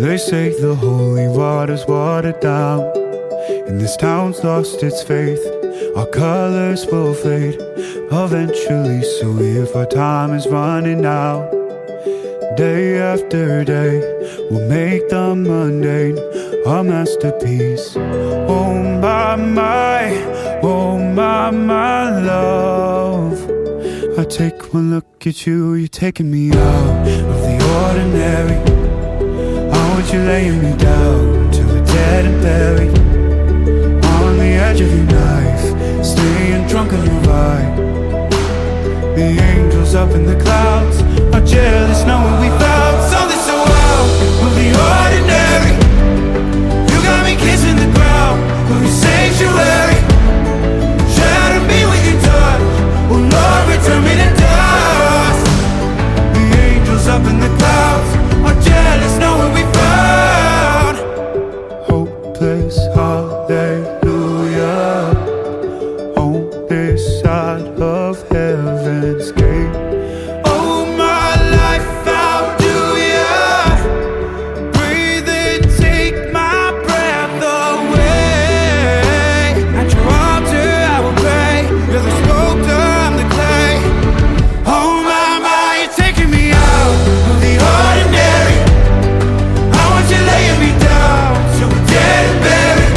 They say the holy water's watered down, and this town's lost its faith. Our colors will fade eventually, so if our time is running out, day after day, we'll make the mundane our masterpiece. Oh my, love. I take one look at you, you're taking me out of the ordinary. How would you lay me down till we're dead and buried? On the edge of your knife, staying drunk on your ride. The angels up in the clouds are jealous knowing we found something so out of the ordinary. You got me kissing the ground of your sanctuary. Shatter me with your touch, oh Lord, return me to dust. The angels up in the clouds are jealous knowing we found hopeless hallelujah on this side of heaven's gate. Oh my life, how do ya breathe and take my breath away? At your altar I will pray. You're the sculptor, I'm the clay. Oh my, you're taking me out of the ordinary. I want you laying me down till we're dead and buried.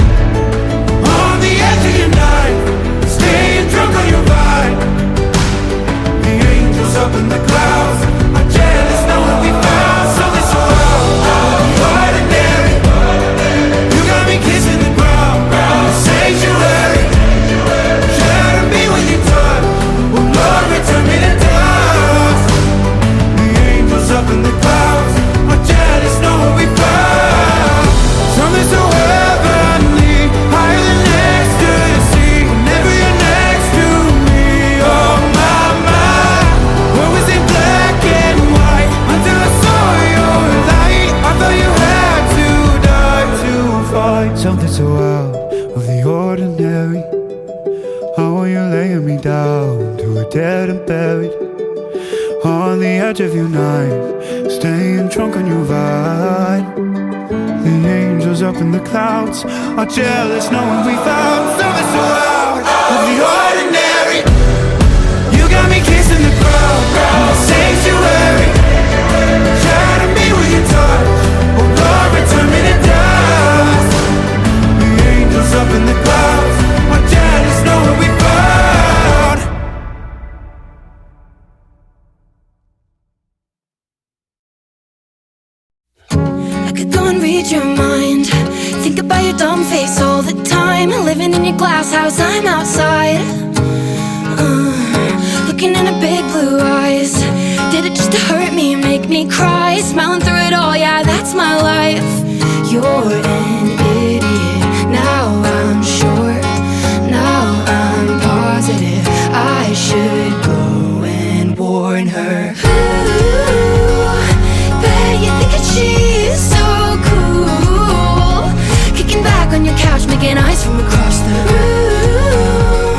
On the edge of your knife, staying drunk on your vine. The angels up in the clouds are jealous knowing we found something so out of the ordinary. You got me kissing the ground in the sanctuary. Shatter me with your touch, oh Lord, return me to dust. The angels up in the clouds are jealous knowing we found something so heavenly, higher than ecstasy. Whenever you're next to me, oh my, what was in black and white until I saw your light? I thought you had to die to find something so out of the ordinary. How are you laying me down till we're dead and buried? On the edge of your knife, staying drunk on your vine. The angels up in the clouds are jealous knowing we found something so out of the ordinary. You got me kissing the ground in the sanctuary. Shatter me with your touch, oh Lord, return me to dust. The angels up in the clouds are jealous knowing we found. I could go and read your mind, think about your dumb face all the time. Living in your glass house, I'm outside, looking into big blue eyes. Did it just to hurt me, make me cry? Smiling through it all, yeah, that's my life. You're an idiot, now I'm sure. Now I'm positive I should go and warn her. Ooh, bet you think that she's so cool, kicking back on your couch, making eyes from across the room.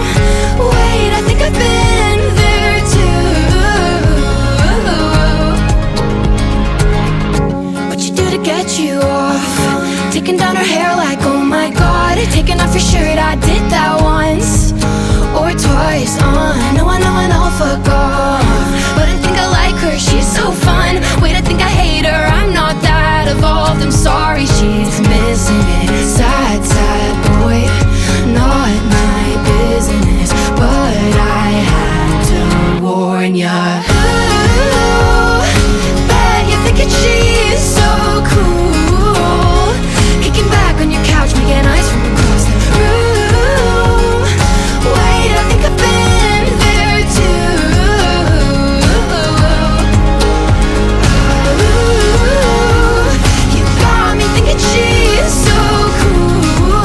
Wait, I think I've been there too. What you do to get you off? Taking down her hair like, oh my god. Taking off your shirt, I did that once or twice. No, I know, fuck off. But I think I like her, she's so fun. Wait, I think I hate her, I'm not that evolved. I'm sorry, she's missing it. Sad, sad boy, not my business. But I had to warn ya. Ooh, bet you think that she's so cool, kicking back on your couch, making eyes from across the room. Wait, I think I've been there too. Ooh, you got me thinking she's so cool,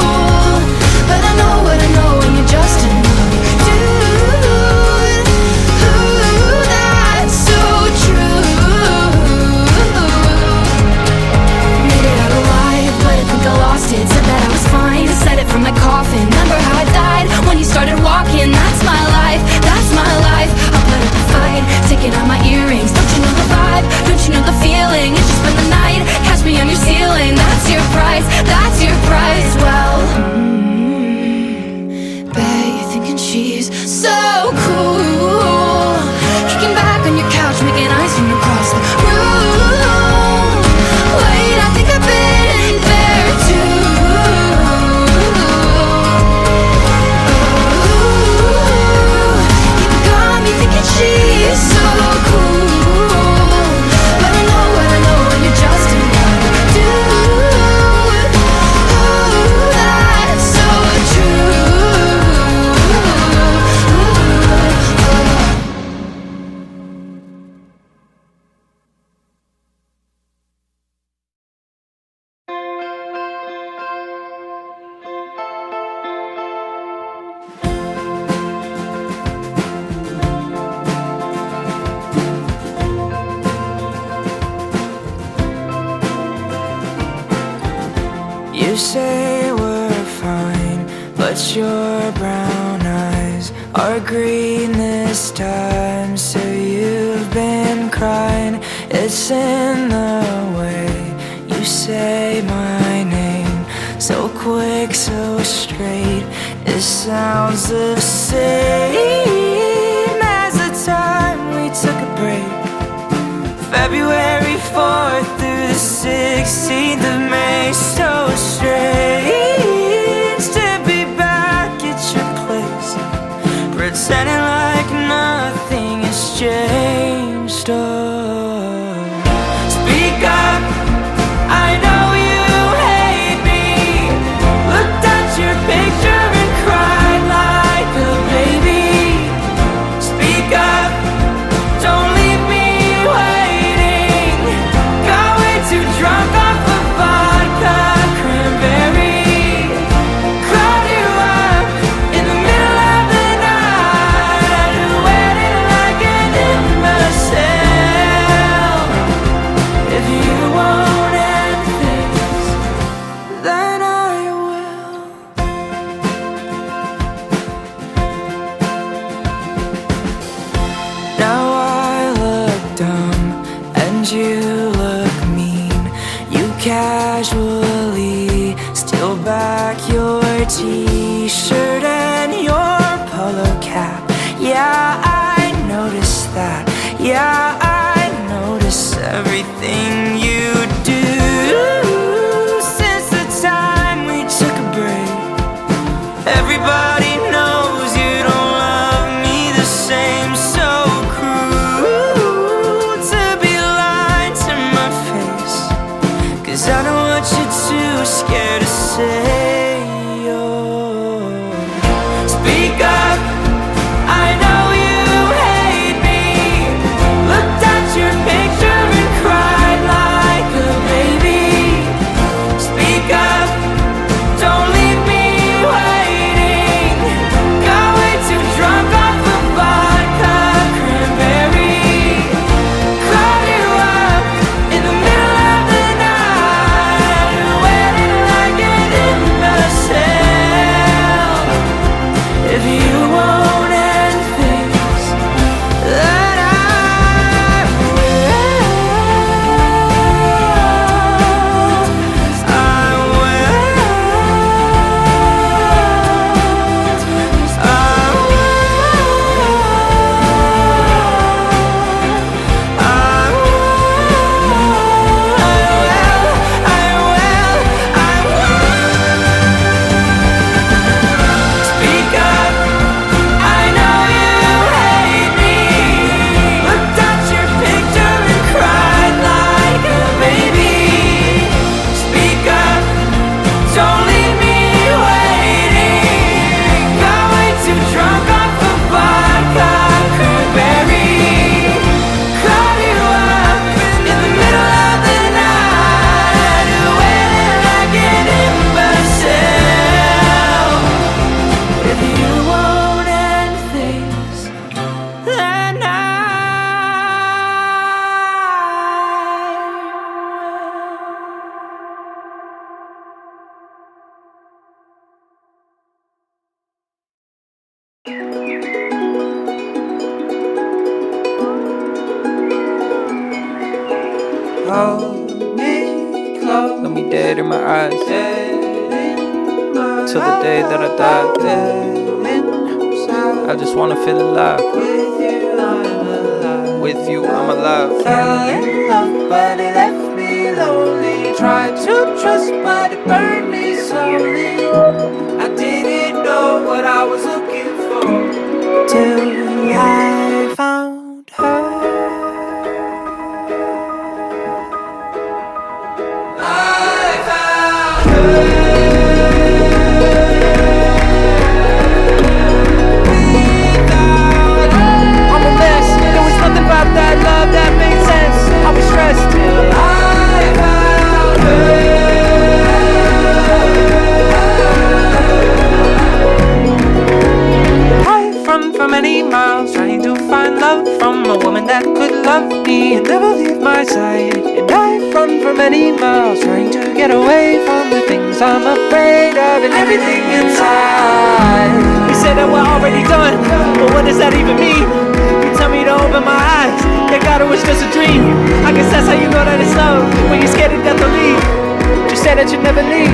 say we're fine, but your brown eyes are green this time. So you've been crying, it's in the way you say my name. So quick, so straight, it sounds the same as the time we took a break. February 4th through the 16th of May. So strange to be back at your place, pretending like nothing has changed. Oh, speak up, I know you hate me. Looked at your picture and cried like a baby. Speak up, don't leave me waiting. Got way too drunk off of vodka, cranberry. Called you up in the middle of the night at a wedding like an imbecile. If you won't end things, then I will. Now I look dumb and you look mean. You casually steal back your t-shirt and your polo cap. Yeah, I noticed that. Yeah, I notice everything you do. Since the time we took a break, everybody knows you don't love me the same. So cruel to be lying to my face, 'cause I know what you're too scared to say. Oh, speak up, I know you hate me. Looked at your picture and cried like a baby. Speak up, don't leave me waiting. Got way too drunk off of vodka, cranberry. Called you up in the middle of the night at a wedding like an imbecile. If you won't end things, then I will. I will. Speak up, I know you hate me. Looked at your picture and cried like a baby. Speak up, don't leave me waiting. Got way too drunk off of vodka, cranberry. Called you up in the middle of the night at a wedding like an imbecile. If you won't end things, then I Hold me close, look me dead in my eyes, till the day that I die. I just wanna feel alive. With you, I'm alive. fell in love, but it left me lonely. Tried to trust, but it burned me slowly. I didn't know what I was looking for till I found her. I found her. I'm a mess. There was nothing about that love that made sense. I was stressed till I found her. High from many miles, trying to find love from a woman that could love me and never leave my side. And I've run for many miles, trying to get away from the things I'm afraid of and everything inside. You said that we're already done, but what does that even mean? You tell me to open my eyes, thank God it was just a dream. I guess that's how you know that it's love, when you're scared to death to leave. You said that you'd never leave,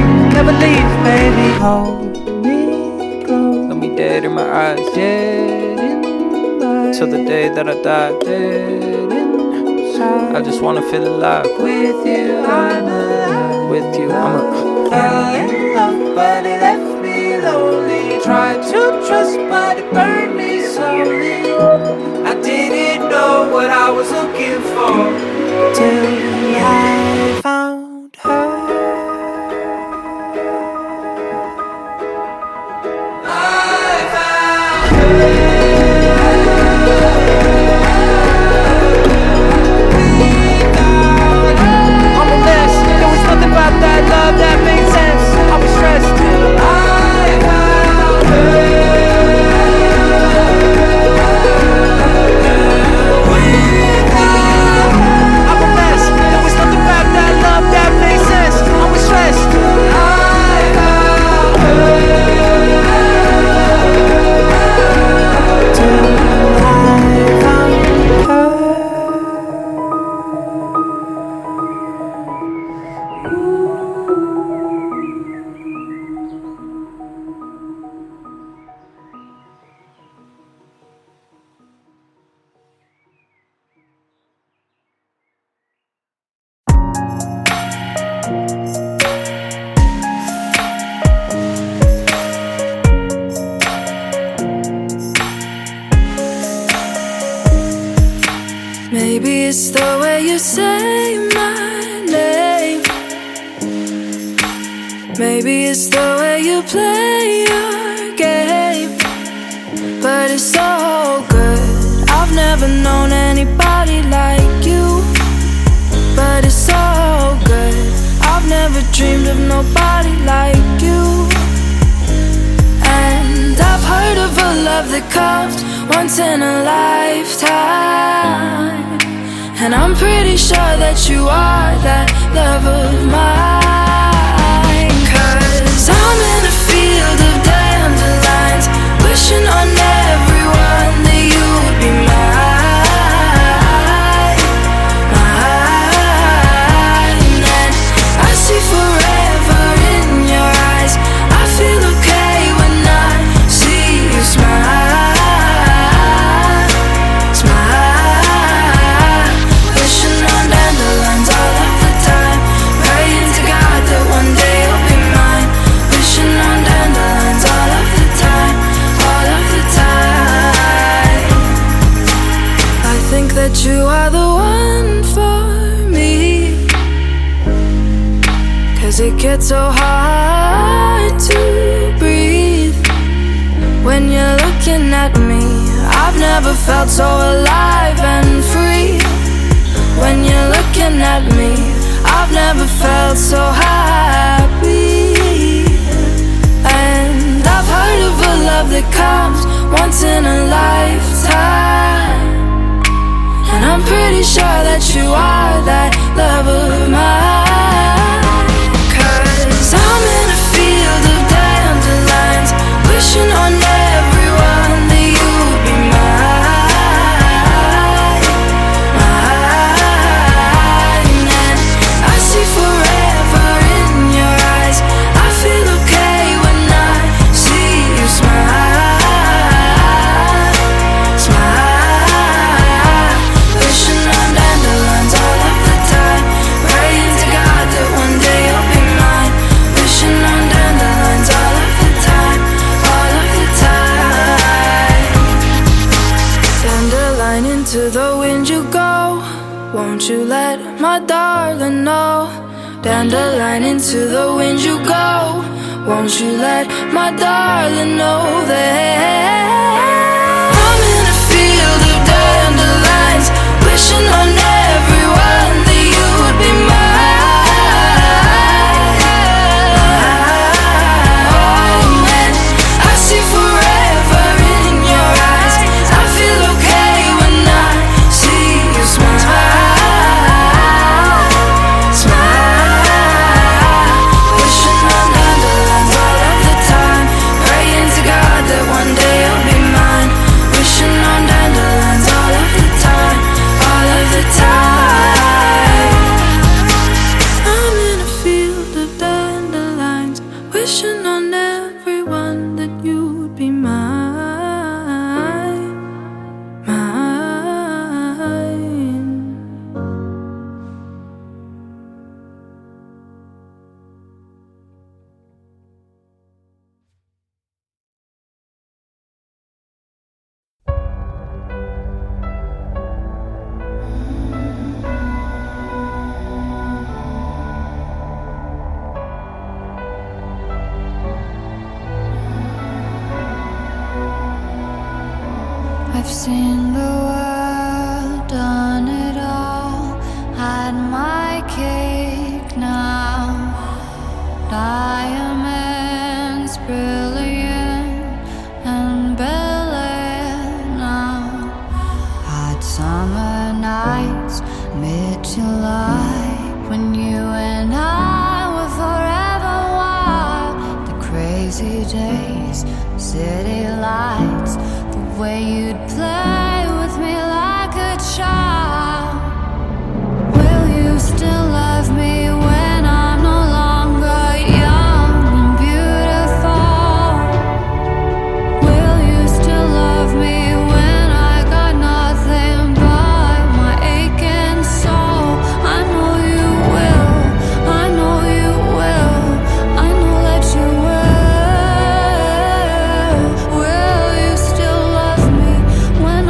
Baby, hold me close, look me dead in my eyes, dead inside. Till the day that I die, dead inside. I just wanna feel alive. With you, I'm alive. With you, I'm a fell in love, but it left me lonely. Tried to trust, but it burned me slowly. I didn't know what I was looking for till I found her. I'm a mess. There was nothing about that love that made sense. I was stressed till I found her. I'm a mess. There was nothing about that love that made sense. I was stressed till I found her. Maybe it's the way you say my name. Maybe it's the way you play your game. But it's so good. I've never known anybody like you. But it's so good. I've never dreamed of nobody like you. And I've heard of a love that comes once in a lifetime. And I'm pretty sure that you are that love of mine. 'Cause I'm in a field of dandelions, wishing on everyone that you would be mine, mine. And I see forever in your eyes. I feel okay when I see you smile, smile. Wishing on dandelions all of the time, praying to God that one day you'll be mine. Wishing on dandelions all of the time, all of the time. I think that you are the one for me, 'cause it gets so hard to breathe when you're looking at me. I've never felt so alive and free. When you're looking at me, I've never felt so happy. And I've heard of a love that comes once in a lifetime. And I'm pretty sure that you are that love of mine. 'Cause I'm in a field of dandelions, wishing on everyone that you would be mine, mine. And I see forever in your eyes. I feel okay when I see you smile, smile. Wishing on dandelions all of the time, praying to God that one day you'll be mine. Wishing on dandelions all of the time, all of the time. Dandelion, into the wind you go. Won't you let my darling know? Dandelion, into the wind you go. Won't you let my darling know that I'm in a field of dandelions, wishing on everyone that you would be mine, mine. And I see forever in your eyes. I've seen the world, done it all, had my cake now. Diamonds brilliant and brilliant now. Hot summer nights, mid-July, when you and I were forever wild. The crazy days, city lights, the way you'd play with me like a child. Will you still love me when I'm no longer young and beautiful? Will you still love me when I got nothing but my aching soul? I know you will, I know you will, I know that you will. Will you still love me when I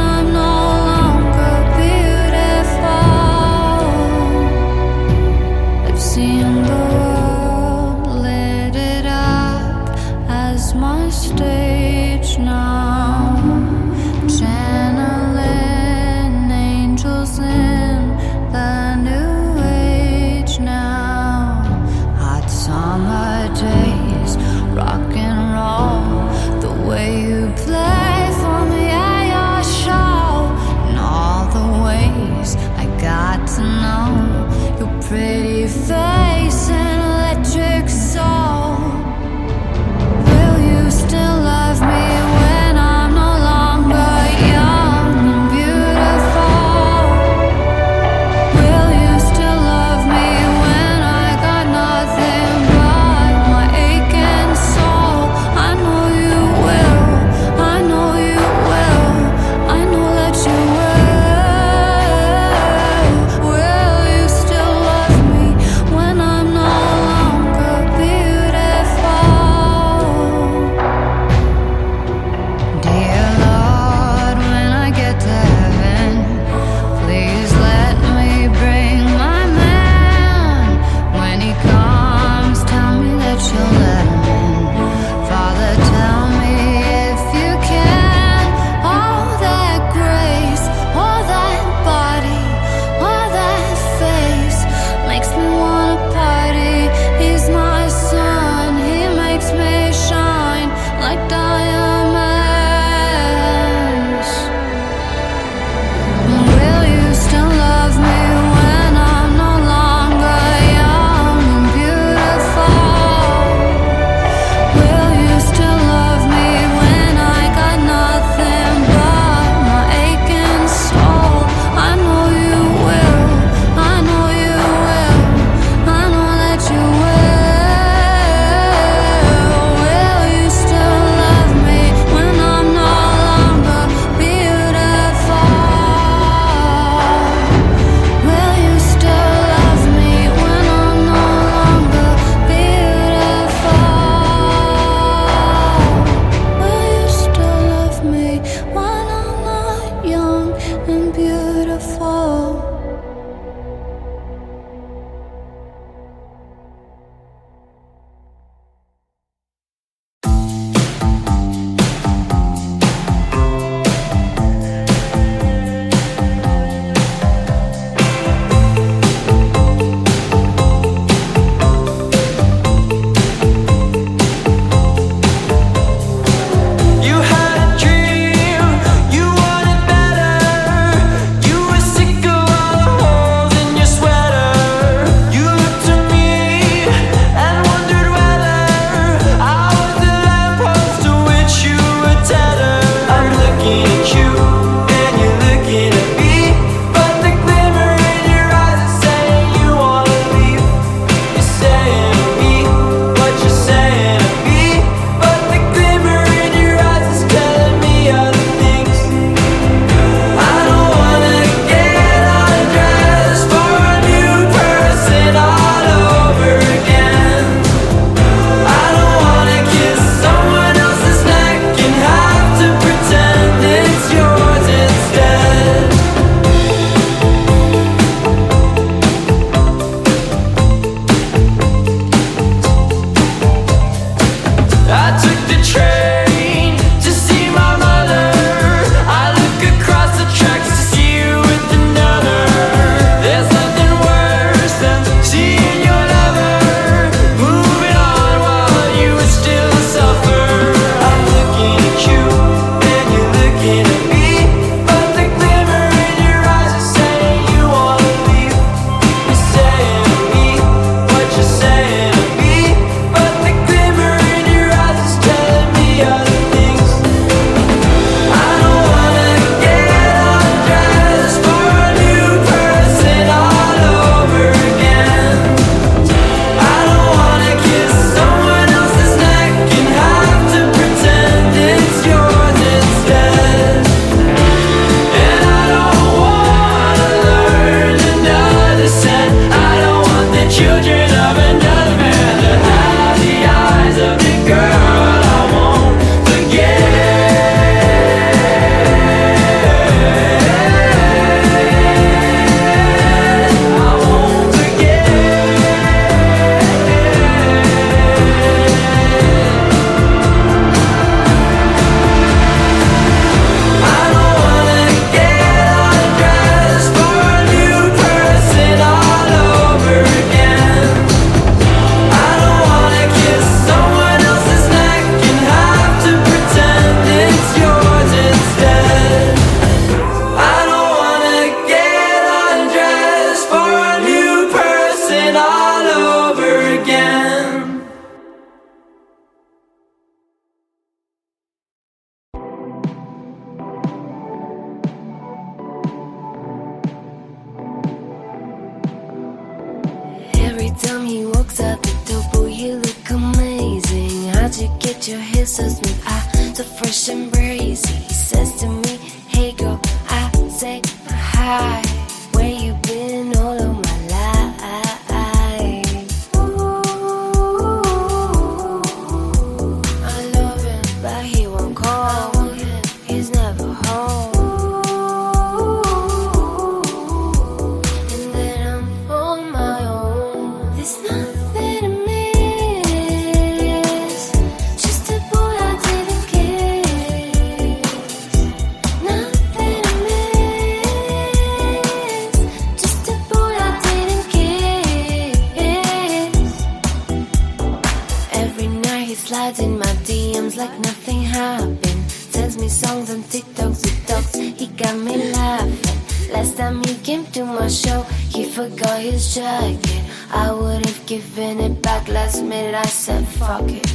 time he walks out the door, boy, you look amazing. How'd you get your hair so smooth? So fresh and breezy. He says to me, hey girl, I say hi. Where you been all of my life? Ooh, I love him, but he won't call. He's never home. And then I'm on my own. There's nothing to miss. Just a boy I didn't kiss. Nothing to miss. Just a boy I didn't kiss. Every night he slides in my DMs like nothing happened. Sends me songs and TikToks with dogs. He got me laughing. Last time he came to my show, he forgot his jacket. I would have given it back last minute. I said fuck it.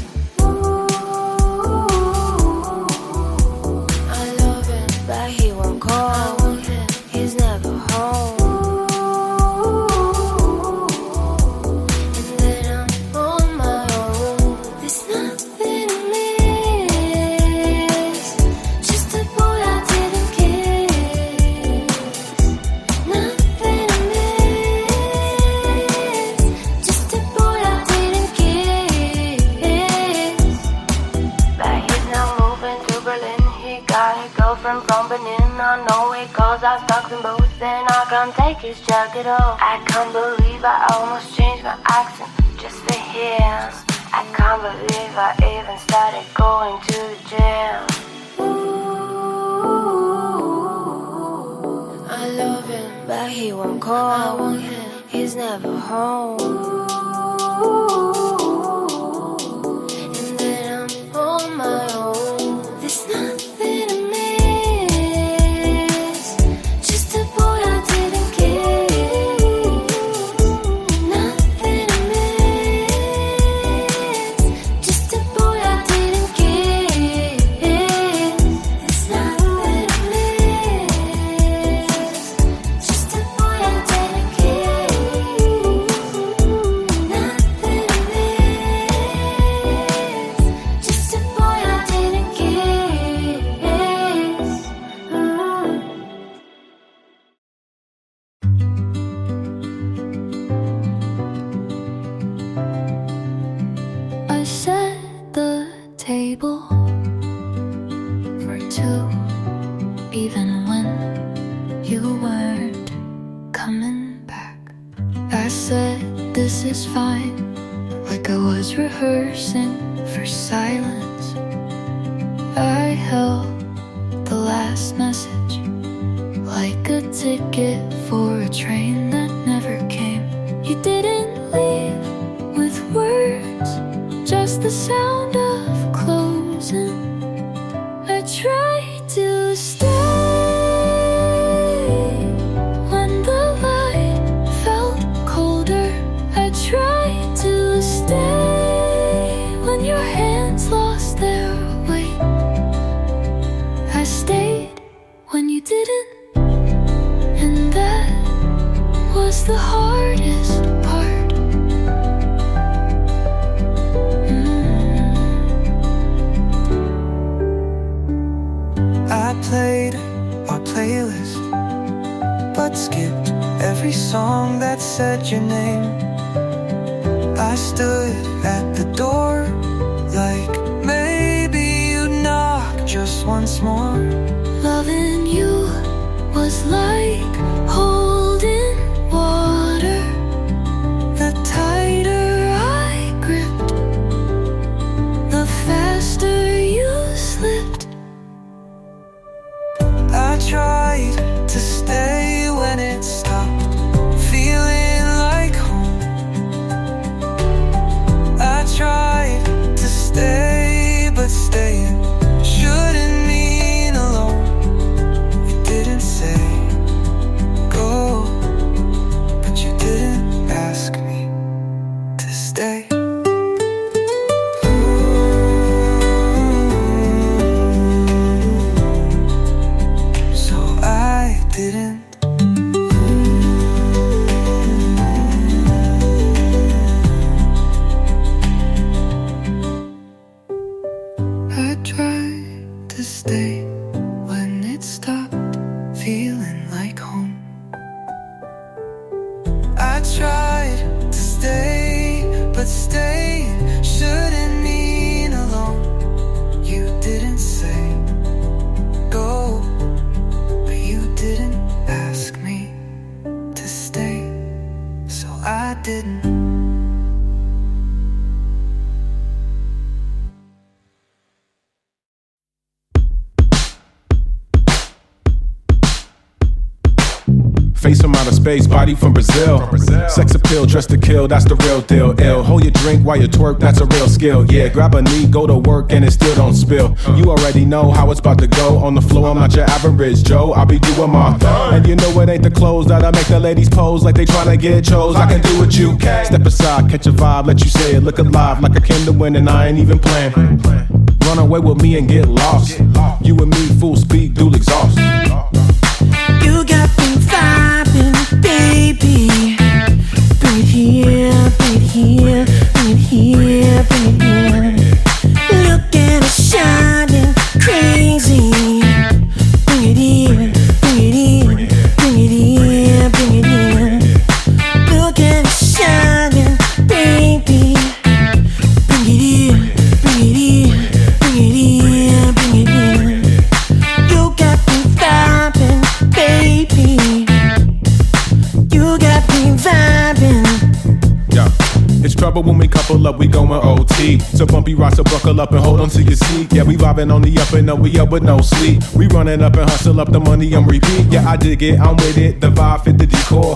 I love him, but he won't call. He's never home. And then I'm on my own. There's nothing to miss. Just a boy I didn't kiss. Nothing to miss. Just a boy I didn't kiss. But he's now moving to Berlin. He got a girlfriend from Benin. I know it cause I stuck them both, and I can't take his jacket off. I can't believe I almost changed my accent just for him. I can't believe I even started going to the gym. Ooh, I love him, but he won't call. He's never home. And then I'm on my own. There's nothing to miss. Just a boy I didn't kiss. Nothing to miss. Just a boy I didn't kiss. There's nothing to miss. Just a boy I didn't kiss. Nothing to miss. Just a boy I didn't kiss. I set the table for two, even when you weren't coming back. I said this is fine, like I was rehearsing for silence. I held the last message like a ticket for a train that never came. You didn't leave with words, just the sound of closing. I tried to stay when the light felt colder. I tried to stay when your hands lost their weight. I stayed when you didn't, and that was the hardest part. I played our playlist, but skipped every song that said your name. I stood at the door, like maybe you'd knock just once more. Loving you was like holding water. The tighter I gripped, The faster you slipped. I tried to stay when it stopped feeling like home. I tried to stay, but staying shouldn't mean alone. You didn't say go, but you didn't ask me to stay. So didn't. Face from outer space, body from Brazil. Sex appeal, dressed to kill, that's the real deal. Ill, hold your drink while you twerk, that's a real skill. Yeah, grab a knee, go to work, and it still don't spill. You already know how it's about to go. On the floor, I'm not your average Joe. I'll be doing my thing. And you know it ain't the clothes that'll make the ladies pose like they tryna get chose. I can do what you can. Step aside, catch a vibe, let you say it. Look alive like I came to win and I ain't even playing. Run away with me and get lost. You and me, full speed, dual exhaust. You got me vibing, baby. Bring it here, bring it here, bring it here, bring it here. Look at us shining, crazy. Bring it here, bring it here, bring it here, bring it here. Look at us shining, baby. Bring it here, bring it here, bring it here, bring it here. You got me vibing, baby, you got me vibing. Yeah. It's trouble when we couple up, we going OT. So bumpy rocks, so buckle up and hold on to your seat. Yeah, we vibing on the up and up, we up with no sleep. We running up and hustle up the money on repeat. Yeah, I dig it, I'm with it, the vibe fit the decor.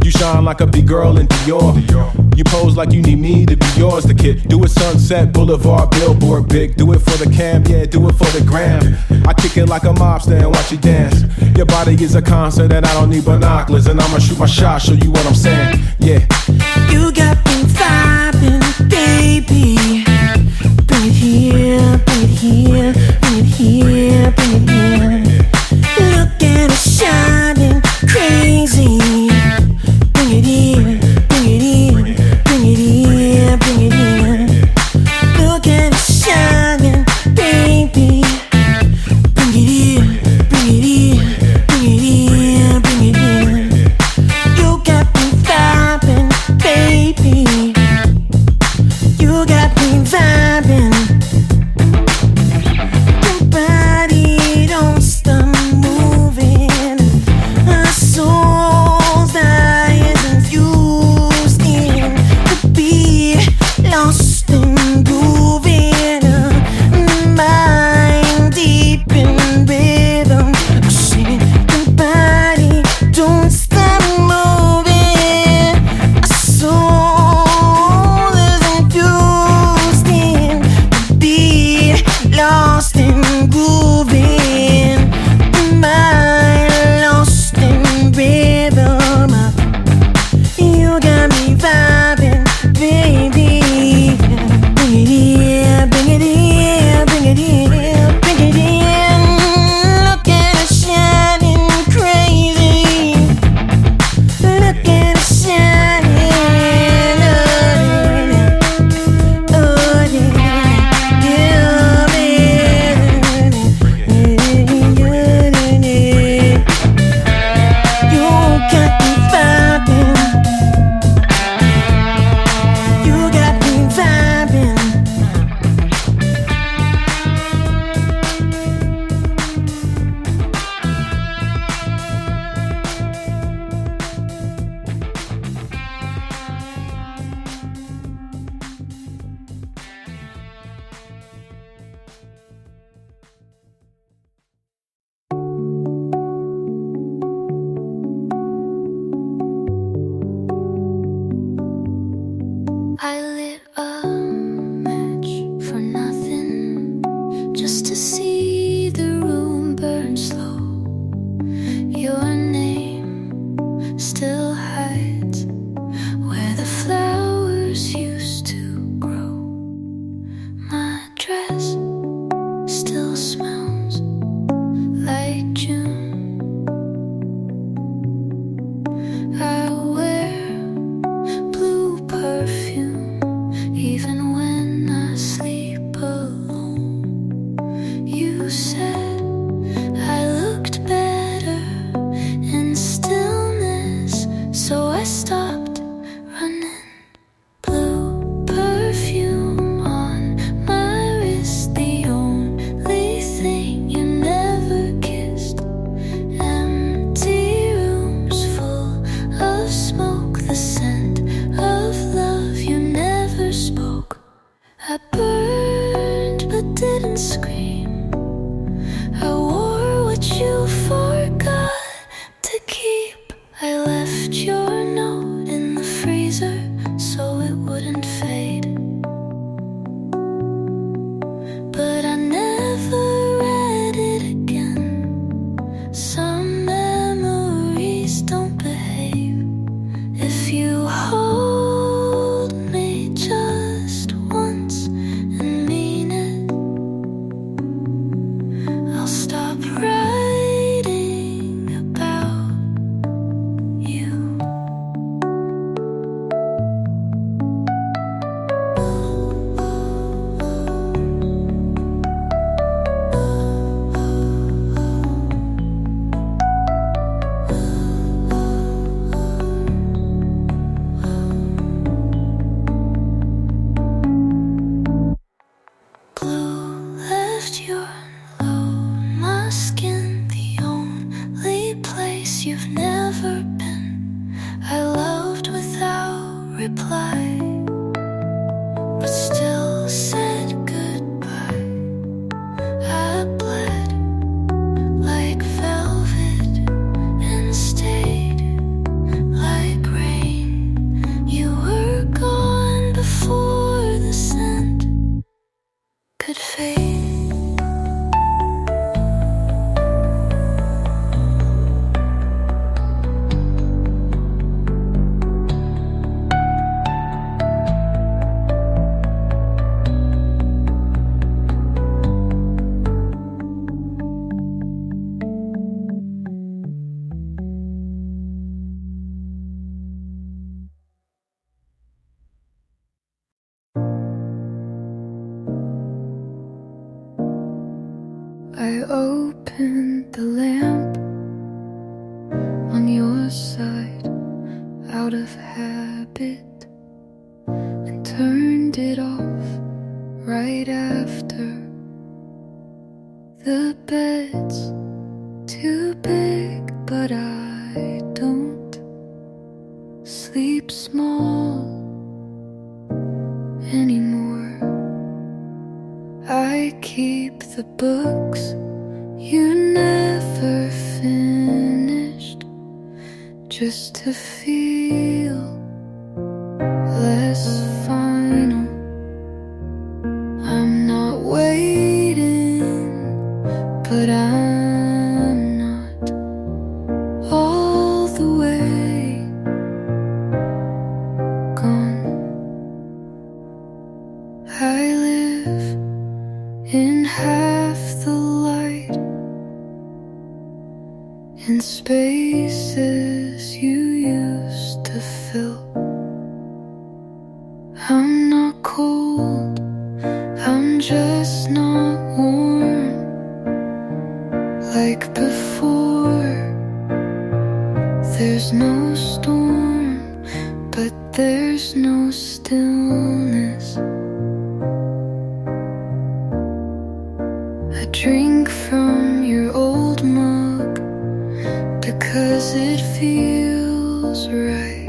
You shine like a big girl in Dior. You pose like you need me to be yours, the kid. Do it Sunset Boulevard, Billboard big. Do it for the cam, yeah, do it for the gram. I kick it like a mobster and watch you dance. Your body is a concert and I don't need binoculars. And I'ma shoot my shot, show you what I'm saying, yeah. You got me vibing, baby. Bring it here, bring it here, bring it here, bring it here. Look at us shining, crazy. Bring it here, bring it here, bring it here, bring it here. Look at us shining, baby. Bring it here, bring it here, bring it here, bring it here. You got me vibing, baby. You got me vibing. Your body Some memories don't behave. If you hold me just once and mean it, I'll stop writing about you. Blue left your load, my skin, the only place you've never been. I loved without reply, but still said goodbye. I bled like velvet and stayed like rain. You were gone before the scent could fade. I opened the lamp on your side out of habit and turned it off right after. The bed's too big, but I don't sleep small anymore. I keep the books you never finished just to feel less final. I'm not waiting, but I'm not all the way gone. I live in half the light, in spaces you used to fill. I'm not cold, I'm just not warm like before. There's no storm, but there's no stillness. I drink from your old mug because it feels right.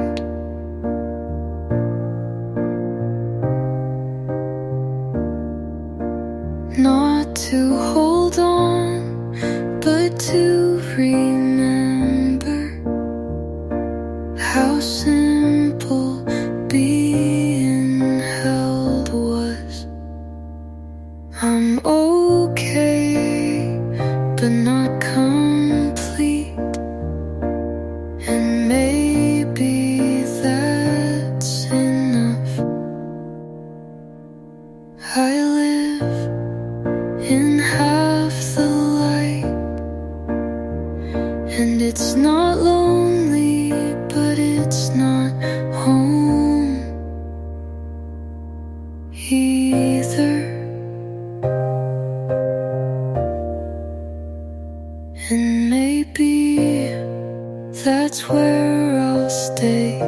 Not to hold on, but to remember how simple being held was. I'm okay, but not complete, and maybe that's enough. I live in half the light, and it's not lonely, but it's not home either. And maybe that's where I'll stay.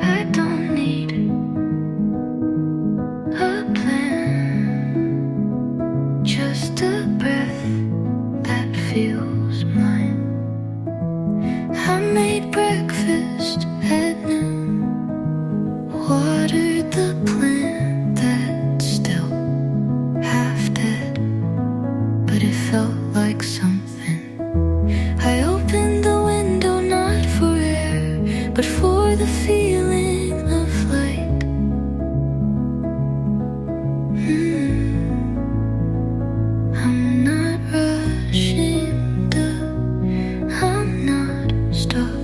I don't need a plan, just a breath that feels mine. I made breakfast at noon, watered the plant. for the feeling of like I'm not rushing, I'm not stuck.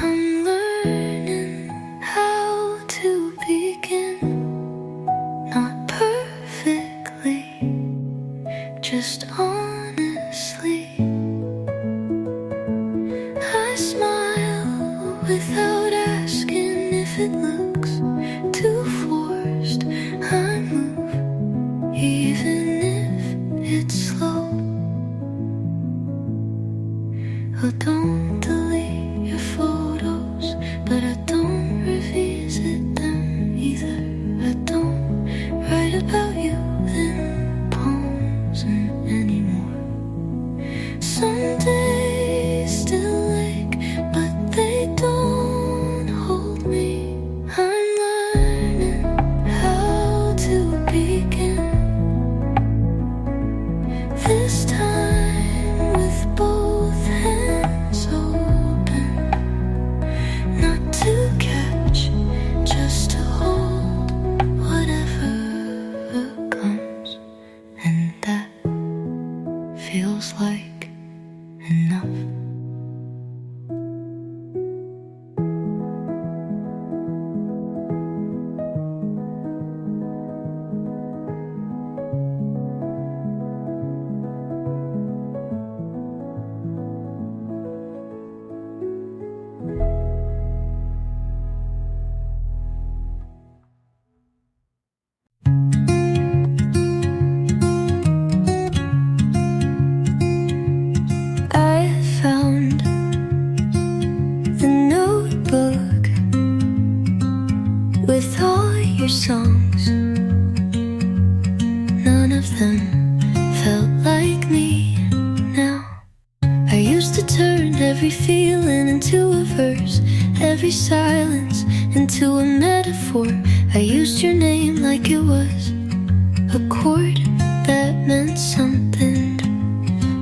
I'm learning how to begin, not perfectly, just honestly. I smile without asking if it looks too forced. I move even if it's slow. Oh, don't delete your photos, but I don't revisit them either. I don't write about you in poems anymore. Some days still ache, but they don't hold me. I'm learning how to begin, this time with both hands open, not to catch, just to hold whatever comes, and that feels like enough. I found the notebook with all your songs. None of them felt like me now. I used to turn every feeling into a verse, every silence into a metaphor. I used your name like it was a chord that meant something,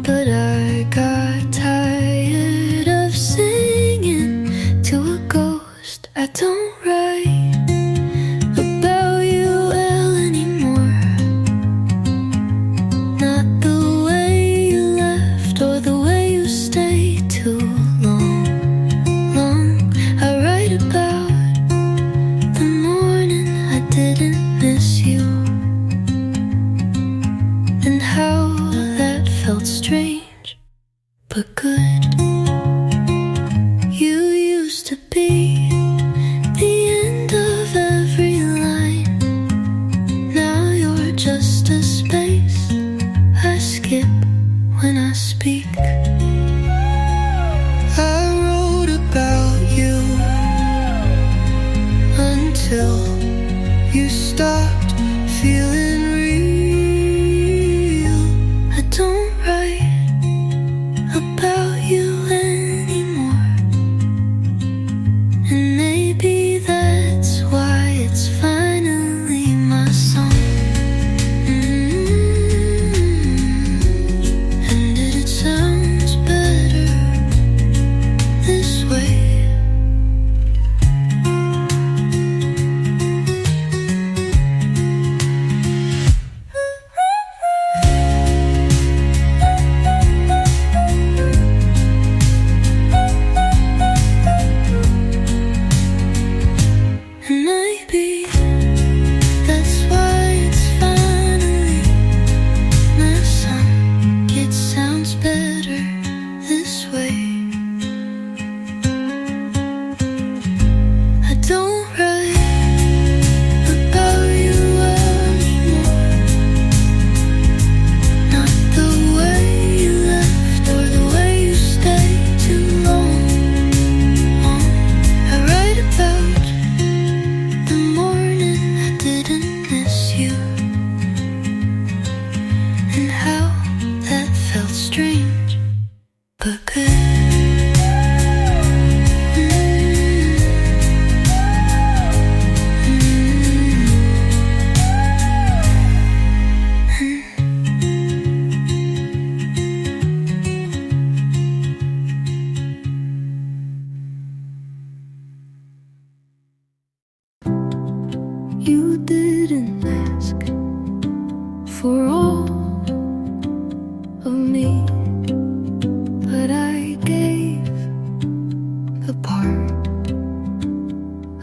but I got tired of singing to a ghost. I don't write about you well anymore, not the way you left or the way you stayed too long. I write about the morning I didn't miss you, and how that felt strange but good. You used to be the end of every line. Now you're just a space I skip when I speak. I wrote about you until you stopped feeling real. I don't write about you anymore, and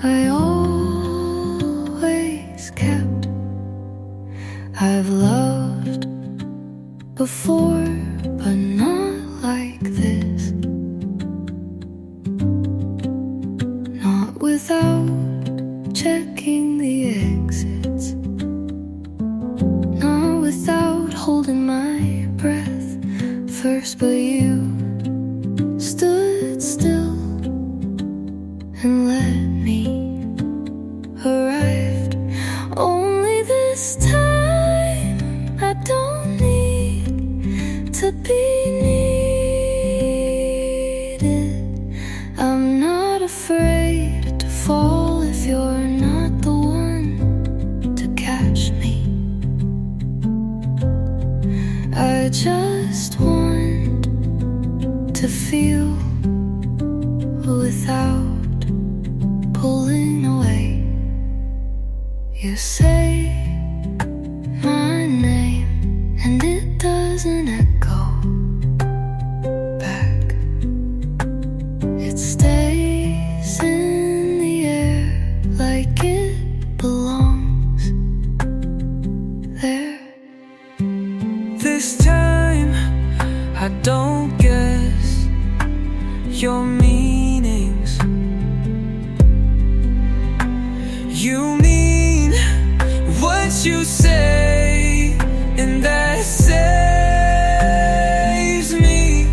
I always kept. I've loved before, but not like this. Not without checking the exits. Not without holding my breath first, but you stood still and let me arrive. Only this time I don't need to be needed. I'm not afraid to fall if you're not the one to catch me. I just want to feel without pulling away. You say my name and it doesn't echo back. It stays in the air like it belongs there. This time I don't guess your meanings. You mean what you say, and that saves me.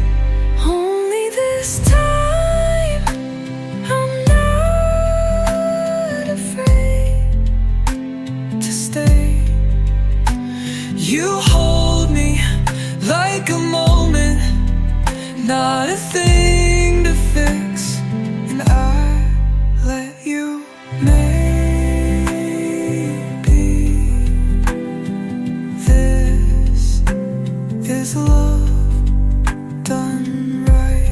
Only this time I'm not afraid To stay, you hold me like a moment, not a thing to fix, and I let you. Maybe this is love done right.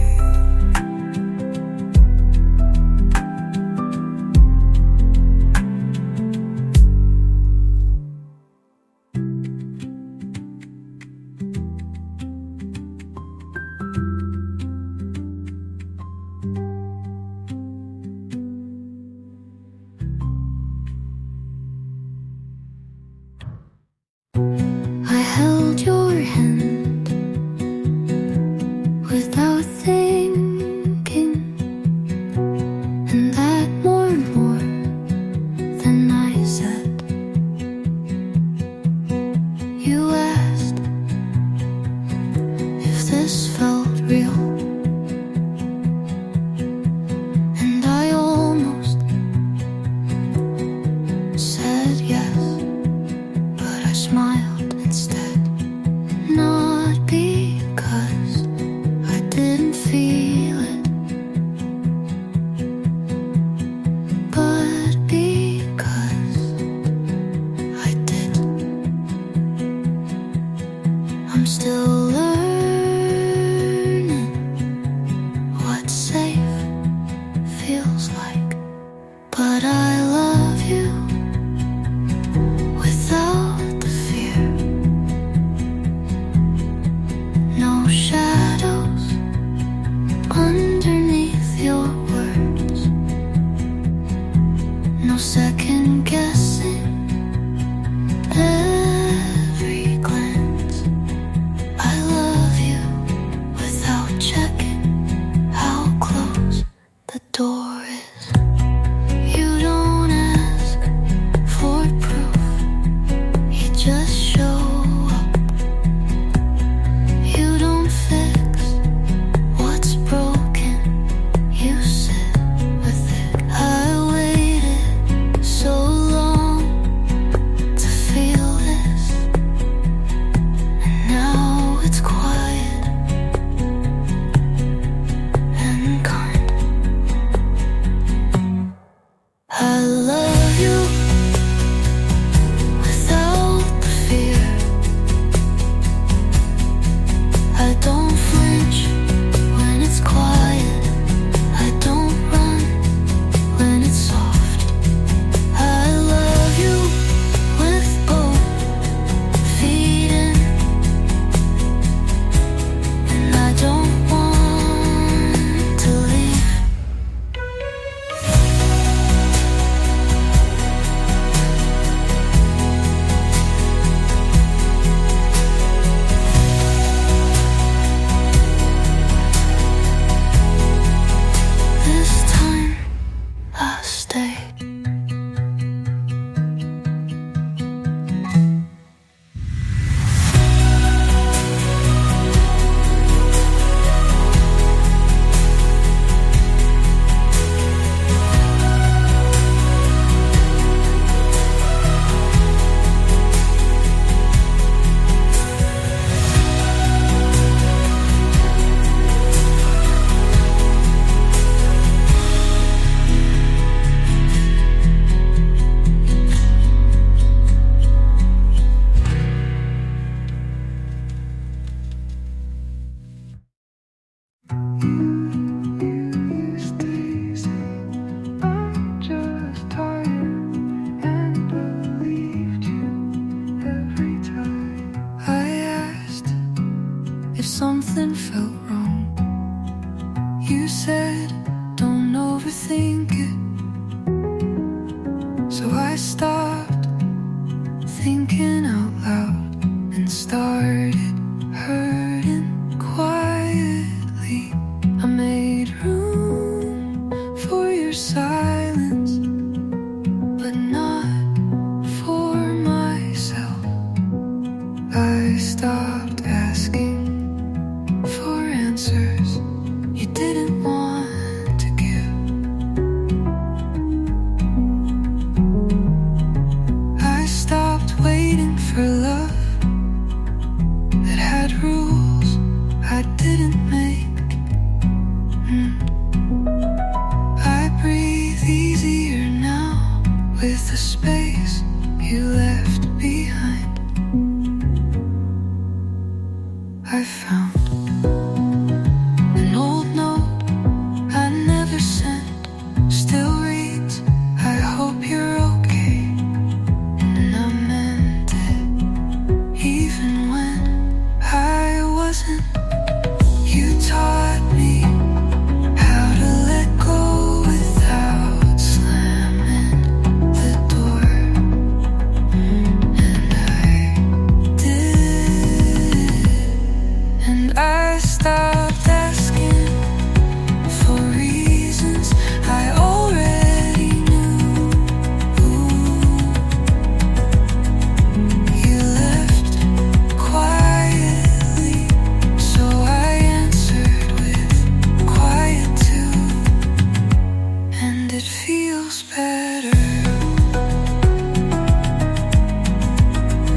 I held your hand without thinking, and that more than I said. You asked if this felt real, and I almost said yes, but I smiled instead. Not because I didn't feel it, but because I did. I'm still learning what safe feels like, but I love you without the fear. No shadows underneath your words. No second guessing every glance. I love you without checking how close the door is. You don't ask for proof, you just show up. You don't fix what's broken, you sit with it. I waited so long to feel this, and now it's quiet and kind. think it. So I stopped thinking out loud and started hurting quietly. I made room for your silence, but not for myself. I stopped asking for answers you didn't want to give. I stopped waiting for love that had rules I didn't make. I breathe easier now with the space you left behind. I found an old note I never sent, still reads, I hope you're okay. And I meant it, even when I wasn't. You taught me how to let go without slamming the door. And I did. And I stopped asking for reasons I already knew. You left quietly, so I answered with quiet too. And it feels better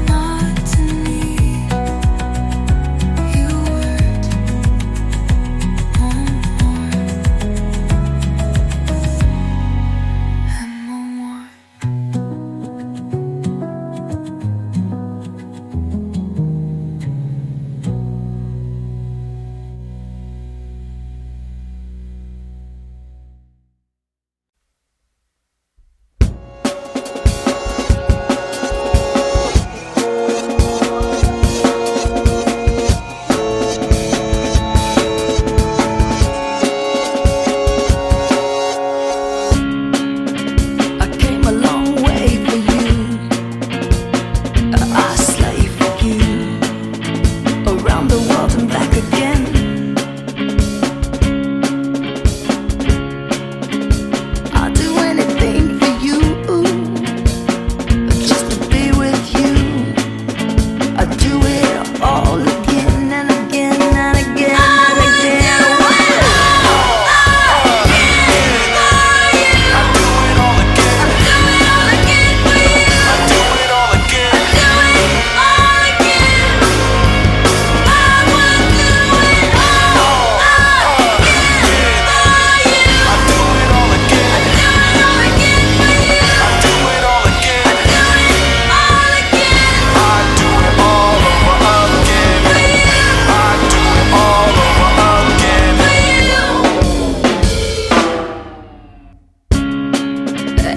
not to need your words more I came a long way for you. I slave for you, around the world and back again. I'd do anything for you, just to be with you. I'd do it all again and again and again and again.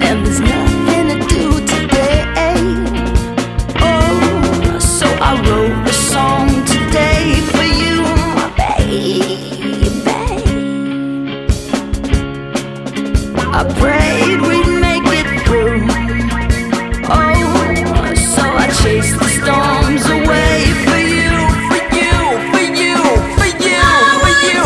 And there's nothing to do today. Oh, so I wrote a song today for you, my baby. I prayed we'd make it through. Oh, so I chased the storms away for you, for you, for you, for you, for you.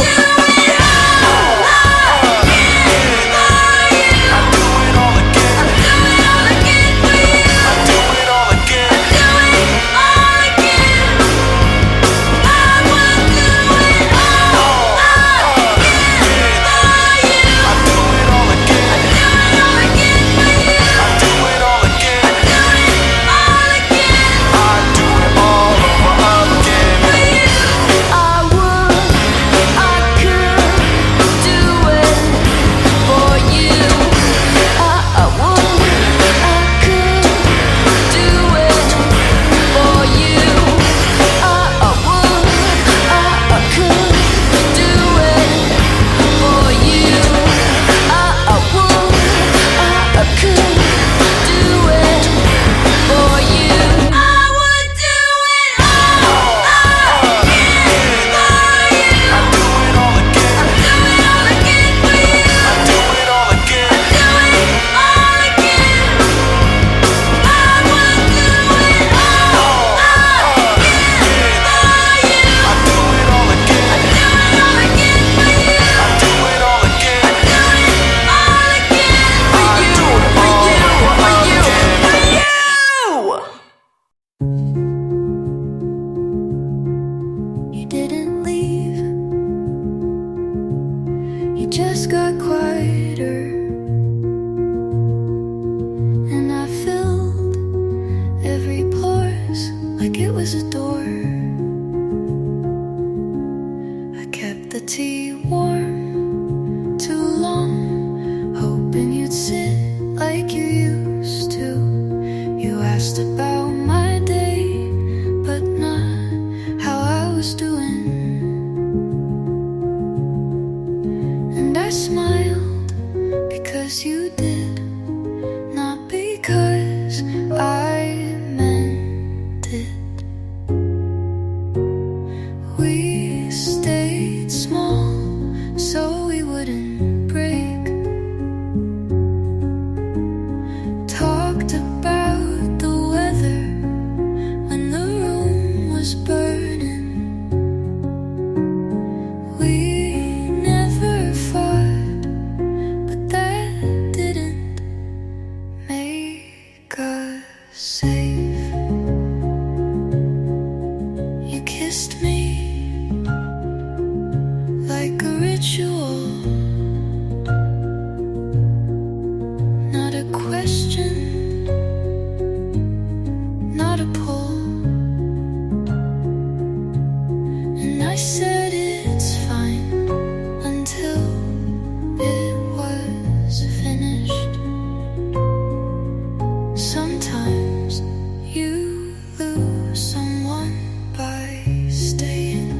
Again. 'cause you did, not because I meant it. We stayed small so we wouldn't break. Talked about the weather when the room was burning. We never fought, but that didn't make us safe. You kissed me like a ritual, not a question, not a pull. And I said it's fine until it was finished. Sometimes you lose someone by staying.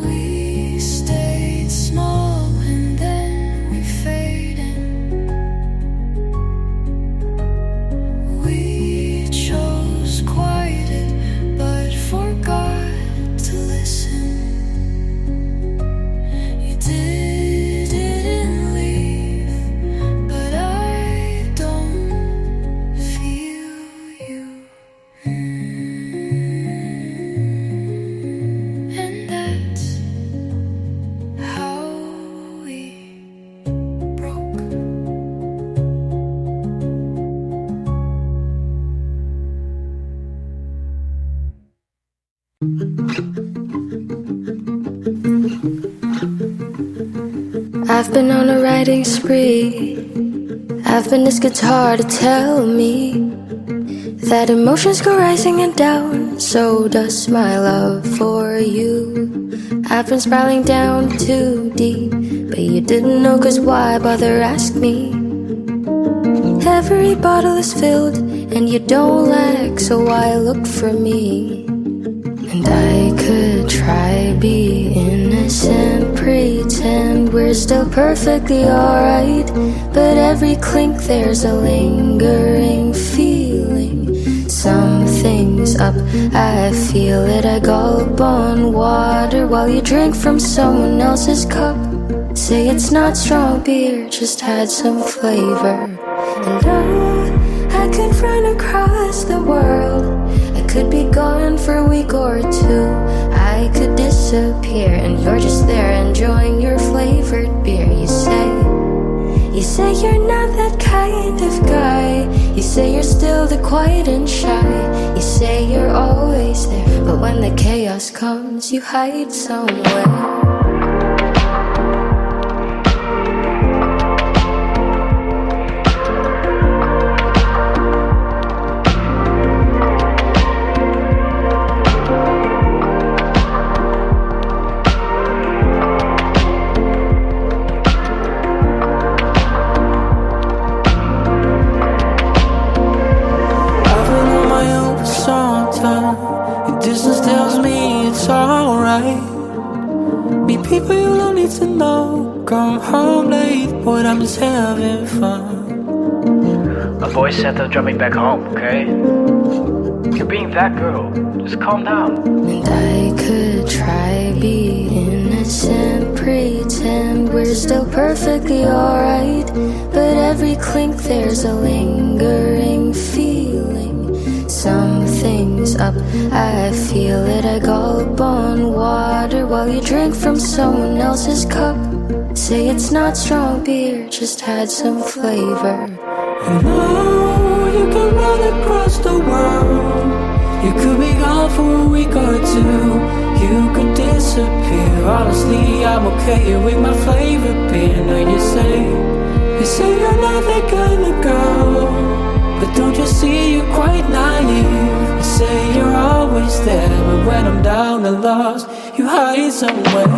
We stayed small and then we faded. We chose quieted but forgot to listen. You didn't leave, but I don't feel you. And that's how we broke. I've been on a writing spree. I've been this guitar to tell me that emotions go rising and down. So does my love for you. I've been spiraling down too deep, but you didn't know, 'cause why bother ask me? Every bottle is filled and you don't lack, so why look for me? And I could try be innocent, pretend we're still perfectly alright, but every clink there's a lingering feeling. Something's up, I feel it. I gulp on water while you drink from someone else's cup. Say it's not strong beer, just had some flavor. And I could run across the world, I could be gone for a week or two. I could disappear and you're just there enjoying your flavored beer. You say you're not that kind of guy. You say you're still the quiet and shy. You say you're always there, but when the chaos comes, you hide somewhere. People you don't need to know. Come home late, but I'm just having fun. My voice said they're dropping back home, okay? You're being that girl. Just calm down. And I could try be innocent, pretend we're still perfectly alright, but every clink there's a lingering feeling. Something's up, I feel it. I gulp on water while you drink from someone else's cup. Say it's not strong beer, just had some flavor. You know you can run across the world. You could be gone for a week or two. You could disappear. Honestly, I'm okay with my favorite beer. Now you say you're not that kind of girl, but don't you see you're quite naive? You say you're always there, but when I'm down and lost, you hide somewhere.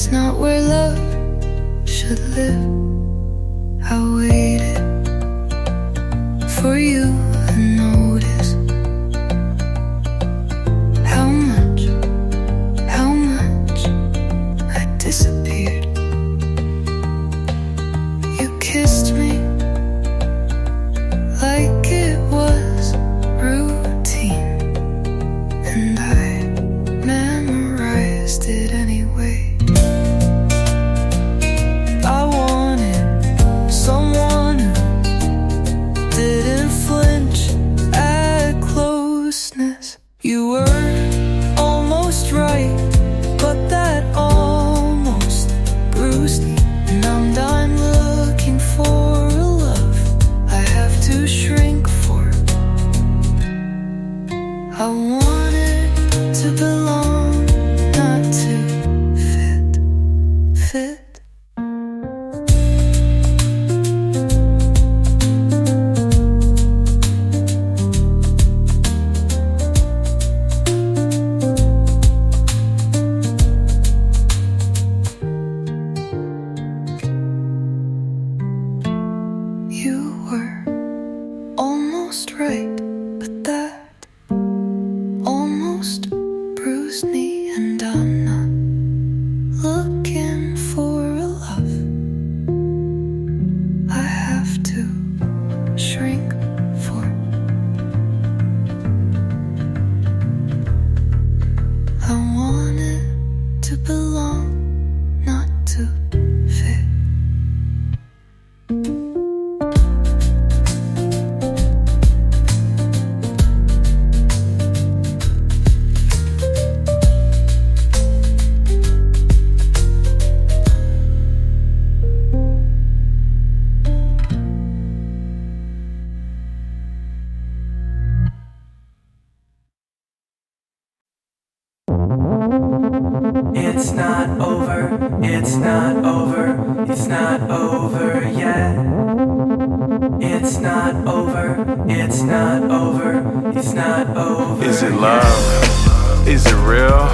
It's not where love should live. I waited for you to notice how much I disappeared. You kissed me like it was routine, and I memorized it anyway. I wanted someone who didn't flinch at closeness. You were almost right, but that almost bruised me. And I'm done looking for a love I have to shrink for. I wanted to belong, not to fit. You were almost right, but that almost bruised me, and I'm not looking for a love I have to shrink for. I wanted to belong, not to fit. It's not over, it's not over, it's not over yet. It's not over, it's not over, it's not over. Is it love? Is it real?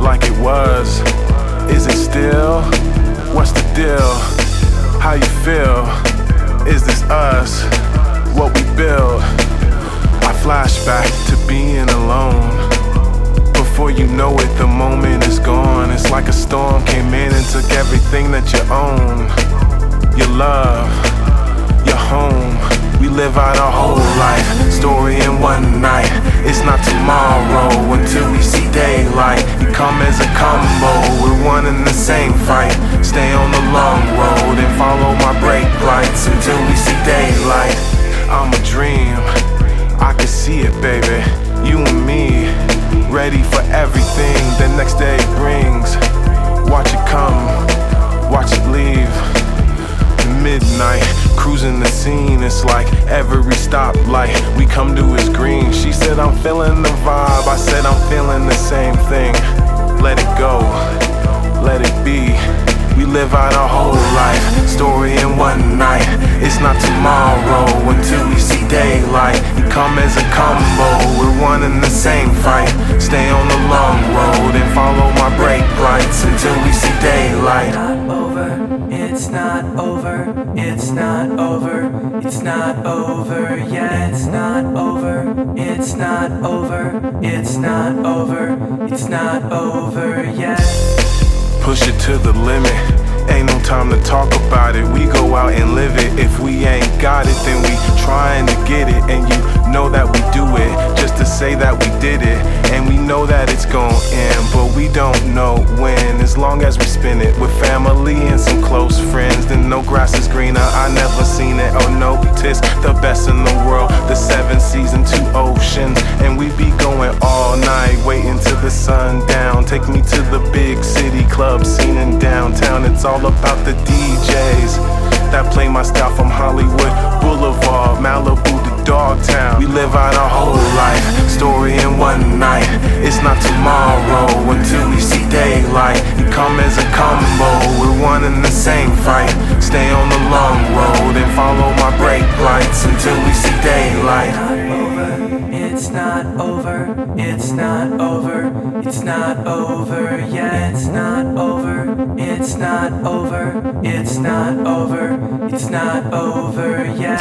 Like it was? Is it still? What's the deal? How you feel? Is this us? What we build? I flash back to being alone. Before you know it, the moment is gone. It's like a storm came in and took everything that you own. Your love, your home. We live out our whole life, story in one night. It's not tomorrow until we see daylight. You come as a combo, we're one in the same fight. Stay on the long road and follow my brake lights until we see daylight. I'm a dream, I can see it, baby. You and me, ready for everything the next day brings. Watch it come, watch it leave. Midnight, cruising the scene, it's like every stoplight we come to is green. She said I'm feeling the vibe, I said I'm feeling the same thing. Let it go, let it be. We live out our whole life, story in one night. It's not tomorrow until we see daylight. You come as a combo, we're one in the same fight. Stay on the long road and follow my brake lights until we see daylight. It's not over, it's not over, it's not over yet. It's not over, it's not over, it's not over, it's not over yet. Push it to the limit, ain't no time to talk about it. We go out and live it. If we ain't got it, then we trying to get it. And you know that we do it just to say that we did it. And we know that it's gon' end, but we don't know when. As long as we spend it with family and some close friends, then no grass is greener. I never seen it, oh no, 'tis the best in the world. The 7 seas and 2 oceans, and we be going all night, waiting till the sun down. Take me to the big city club scene in downtown. It's all about the DJs that play my style from Hollywood Boulevard, Malibu to Dogtown. We live out our whole life, story in one night. It's not tomorrow until we see daylight. You come as a combo, we're one in the same fight. Stay on the long road and follow my brake lights until we see daylight. It's It's not over, it's not over, it's not over yet. It's not over, it's not over, it's not over, it's not over yet.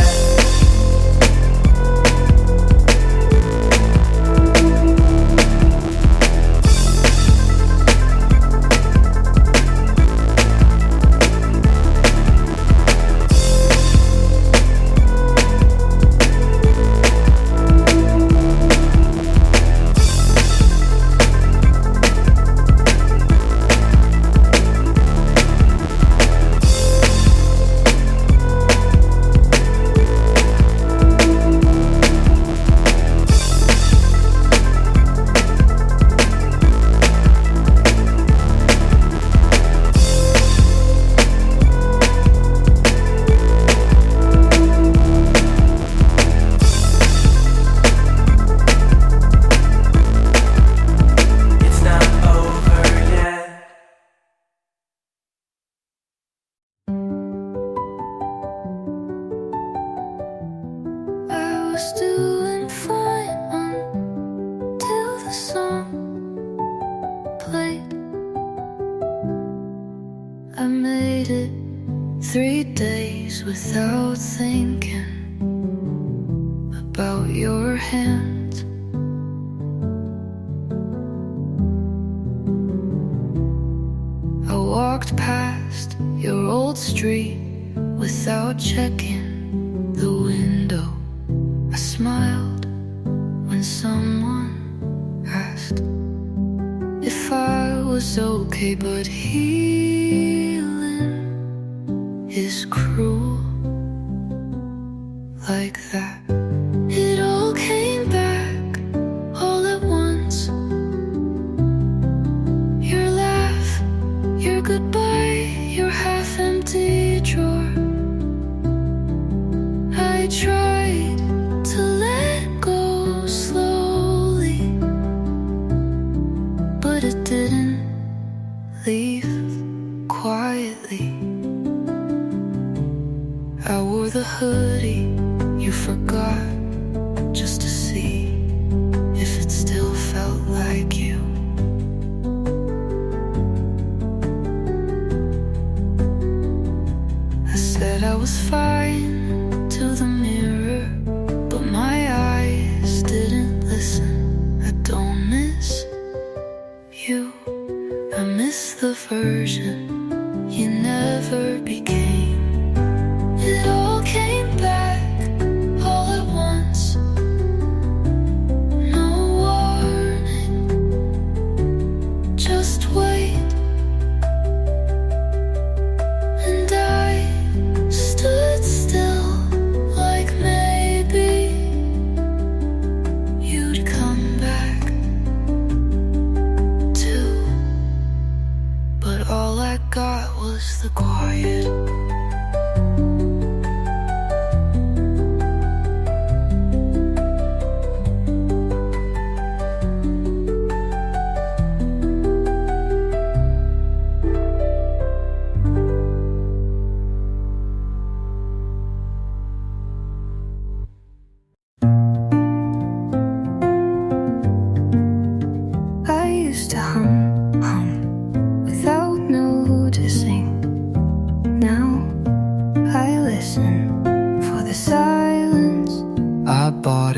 Without thinking about your hand, I walked past your old street without checking the window. I smiled when someone asked if I was okay, but healing is cruel like that. It all came back all at once. Your laugh, your goodbye, your half-empty drawer. I tried to let go slowly, but it didn't leave quietly. I wore the hoodie you forgot just to see if it still felt like you. I said I was fine to the mirror, but my eyes didn't listen. I don't miss you, I miss the version you never became. It all came back all at once, no warning, just wait. And I stood still like maybe you'd come back too. But all I got was the quiet.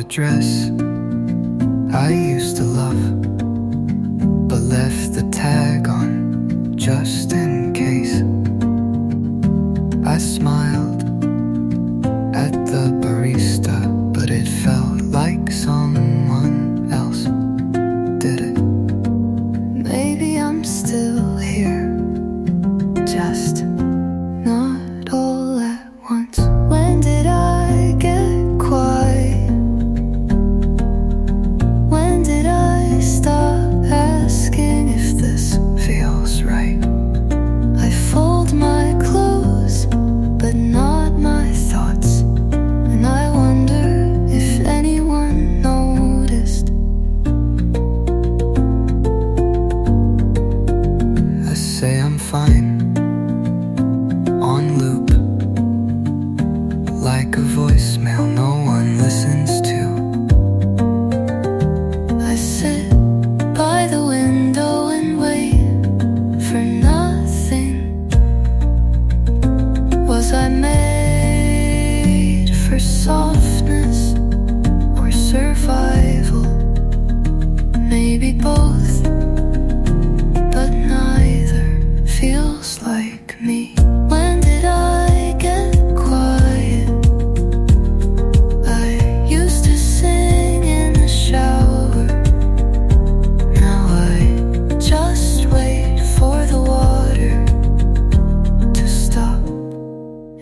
Dress I used to love, but left the tag on just in case. I smiled at the barista, but it felt like someone else did it. Maybe I'm still here, just not all at once. When did I get quiet? Stop asking if this feels right. I fold my clothes, but not my thoughts. And I wonder if anyone noticed. I say I'm fine, on loop, like a voicemail no one listens to. both, but neither feels like me. When did I get quiet? I used to sing in the shower. Now I just wait for the water to stop.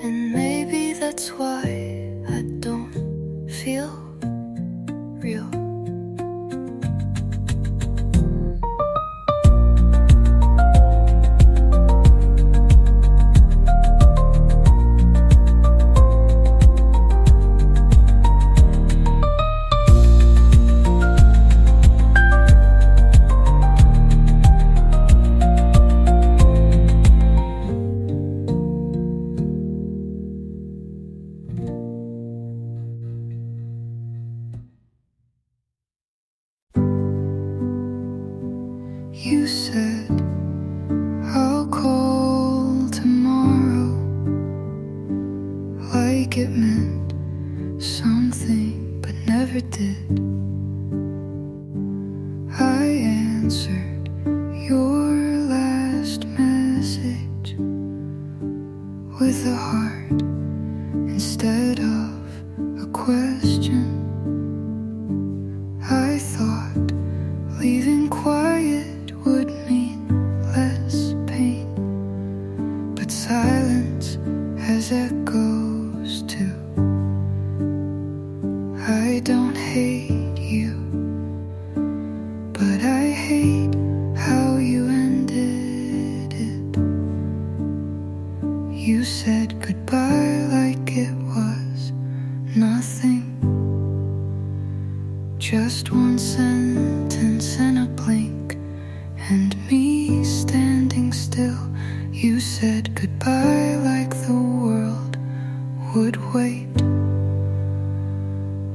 And maybe that's why I don't feel real. You said I'll call tomorrow, like it meant something but never did. I answered your last message with a heart instead of a question. I thought leaving quiet would mean less pain, but silence has echoes too. I don't hate you, but I hate how you ended it. You said goodbye like it was nothing, just one sentence and a blink, and me standing still. You said goodbye like the world would wait,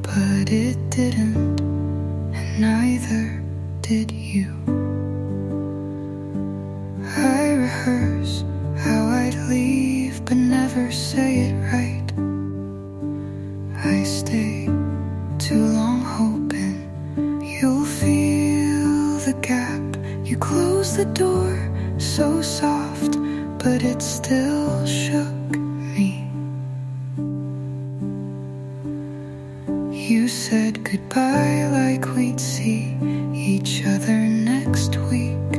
but it didn't, and neither did you. I rehearse how I'd leave but never say it right. I stay too long hoping you'll feel the gap. You closed the door so soft, but it still shook me. You said goodbye like we'd see each other next week,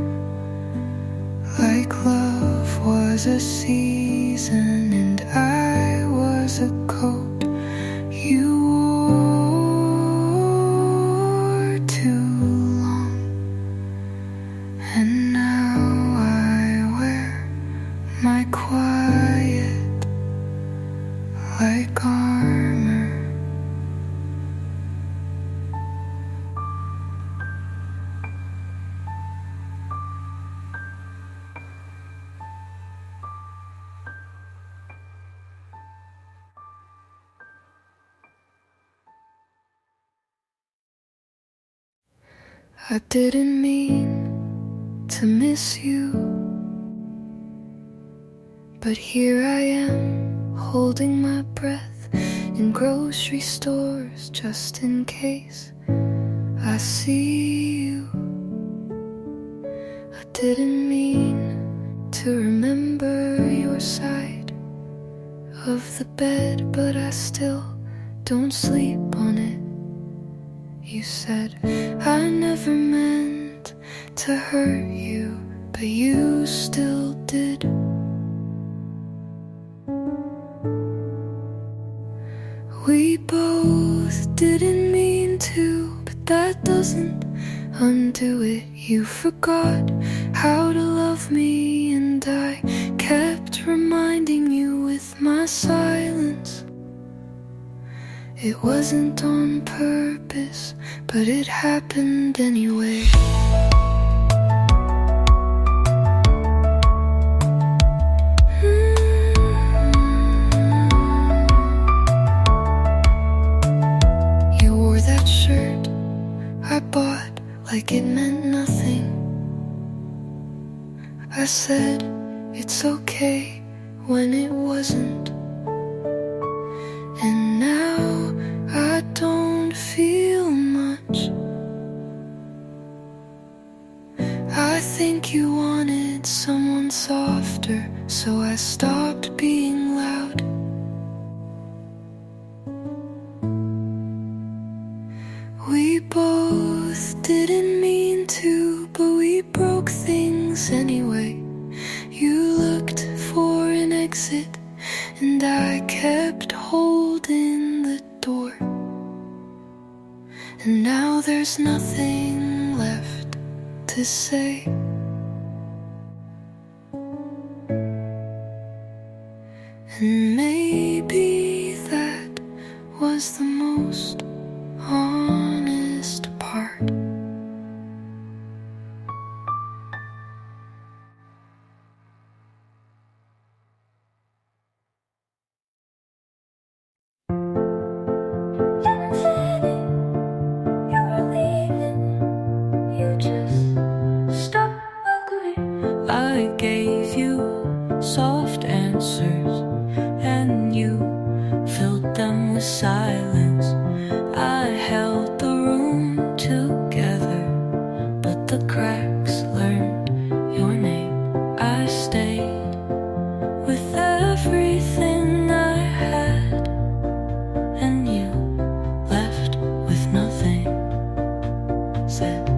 like love was a season and I was a coat you wore too long. And now I wear my quiet like armor. I didn't mean to miss you, but here I am, holding my breath in grocery stores just in case I see you. I didn't mean to remember your side of the bed, but I still don't sleep on it. You said I never meant to hurt you, but you still did. We both didn't mean to, but that doesn't undo it. You forgot how to love me, and I kept reminding you with my silence. It wasn't on purpose, but it happened anyway. You wore that shirt I bought like it meant nothing. I said it's okay when it wasn't. And now I don't feel much, think you wanted someone softer, so I stopped being loud. We both didn't mean to, but we broke things anyway. You looked for an exit, and I kept holding the door. And now there's nothing left to say. And maybe that was the most honest part. I gave you soft answers, and you filled them with silence. I held the room together, but the cracks learned your name. I stayed with everything I had, and you left with nothing. Said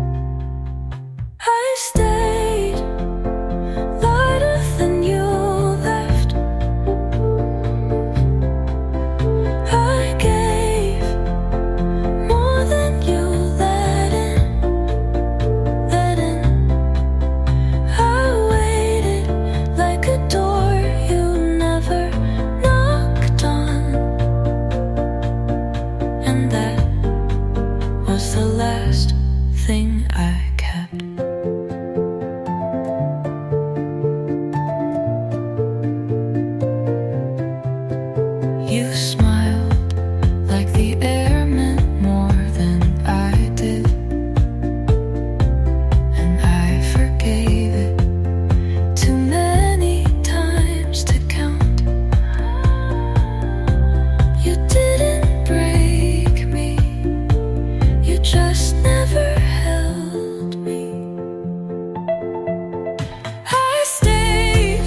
I stayed lighter than you left. I gave more than you let in, let in. I waited like a door you never knocked on, and that was the last thing I kept. You smiled like the air meant more than I did, and I forgave it too many times to count. You didn't break me, you just never held me. I stayed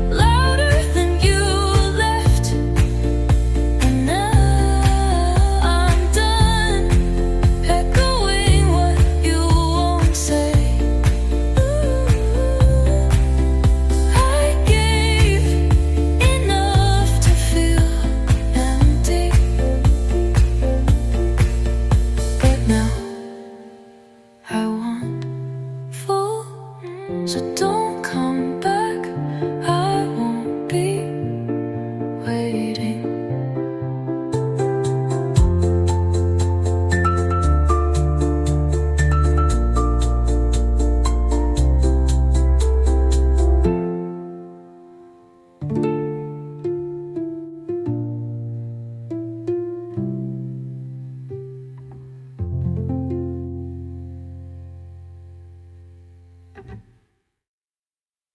louder than you left, and now I'm done echoing what you won't say. I gave enough to feel empty, but now I want full, so don't